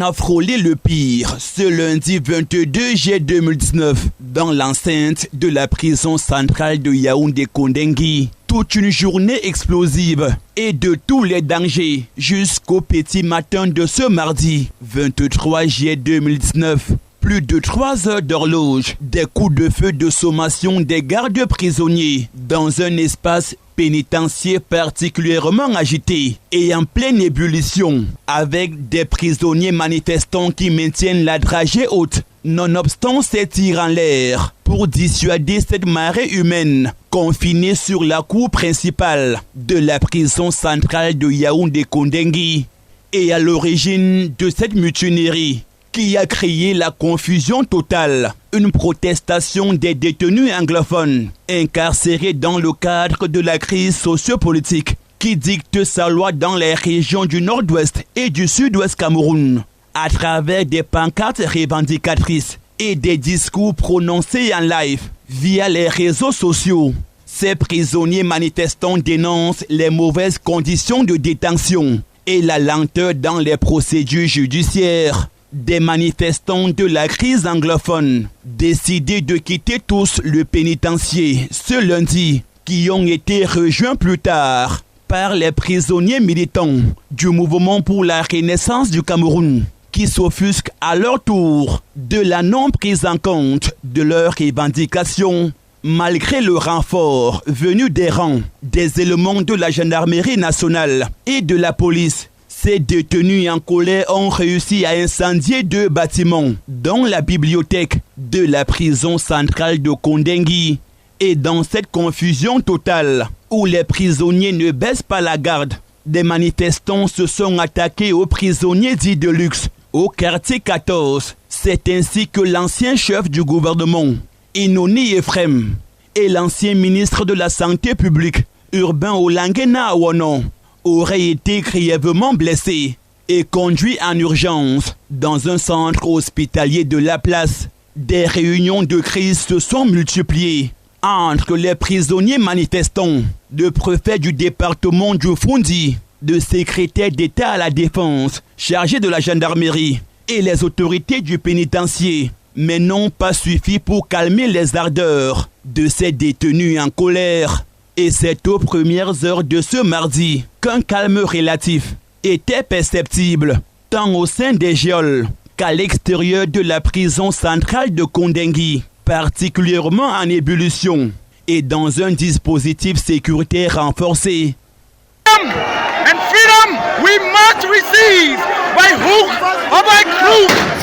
a frôlé le pire ce lundi 22 juillet 2019 dans l'enceinte de la prison centrale de Yaoundé-Kondengui. Toute une journée explosive et de tous les dangers jusqu'au petit matin de ce mardi 23 juillet 2019. Plus de 3 heures d'horloge, des coups de feu de sommation des gardes prisonniers dans un espace pénitentiaire particulièrement agité et en pleine ébullition, avec des prisonniers manifestants qui maintiennent la dragée haute, nonobstant ces tirs en l'air, pour dissuader cette marée humaine confinée sur la cour principale de la prison centrale de Yaoundé-Kondengui. Et à l'origine de cette mutinerie, qui a créé la confusion totale, une protestation des détenus anglophones incarcérés dans le cadre de la crise sociopolitique qui dicte sa loi dans les régions du nord-ouest et du sud-ouest Cameroun, à travers des pancartes revendicatrices et des discours prononcés en live via les réseaux sociaux. Ces prisonniers manifestants dénoncent les mauvaises conditions de détention et la lenteur dans les procédures judiciaires. Des manifestants de la crise anglophone décidés de quitter tous le pénitencier ce lundi, qui ont été rejoints plus tard par les prisonniers militants du mouvement pour la renaissance du Cameroun, qui s'offusquent à leur tour de la non prise en compte de leurs revendications, malgré le renfort venu des rangs des éléments de la gendarmerie nationale et de la police. Ces détenus en colère ont réussi à incendier 2 bâtiments, dont la bibliothèque de la prison centrale de Kondengui. Et dans cette confusion totale, où les prisonniers ne baissent pas la garde, des manifestants se sont attaqués aux prisonniers dits de luxe, au quartier 14. C'est ainsi que l'ancien chef du gouvernement, Inoni Ephrem, et l'ancien ministre de la Santé publique, Urbain Olanguena Awono, aurait été grièvement blessé et conduit en urgence dans un centre hospitalier de la place. Des réunions de crise se sont multipliées entre les prisonniers manifestants, le préfet du département du Fundi, le secrétaire d'État à la Défense chargé de la gendarmerie et les autorités du pénitencier, mais n'ont pas suffi pour calmer les ardeurs de ces détenus en colère. Et c'est aux premières heures de ce mardi qu'un calme relatif était perceptible, tant au sein des geôles qu'à l'extérieur de la prison centrale de Kondengui, particulièrement en ébullition et dans un dispositif sécuritaire renforcé. And freedom we must receive by hook or by crook.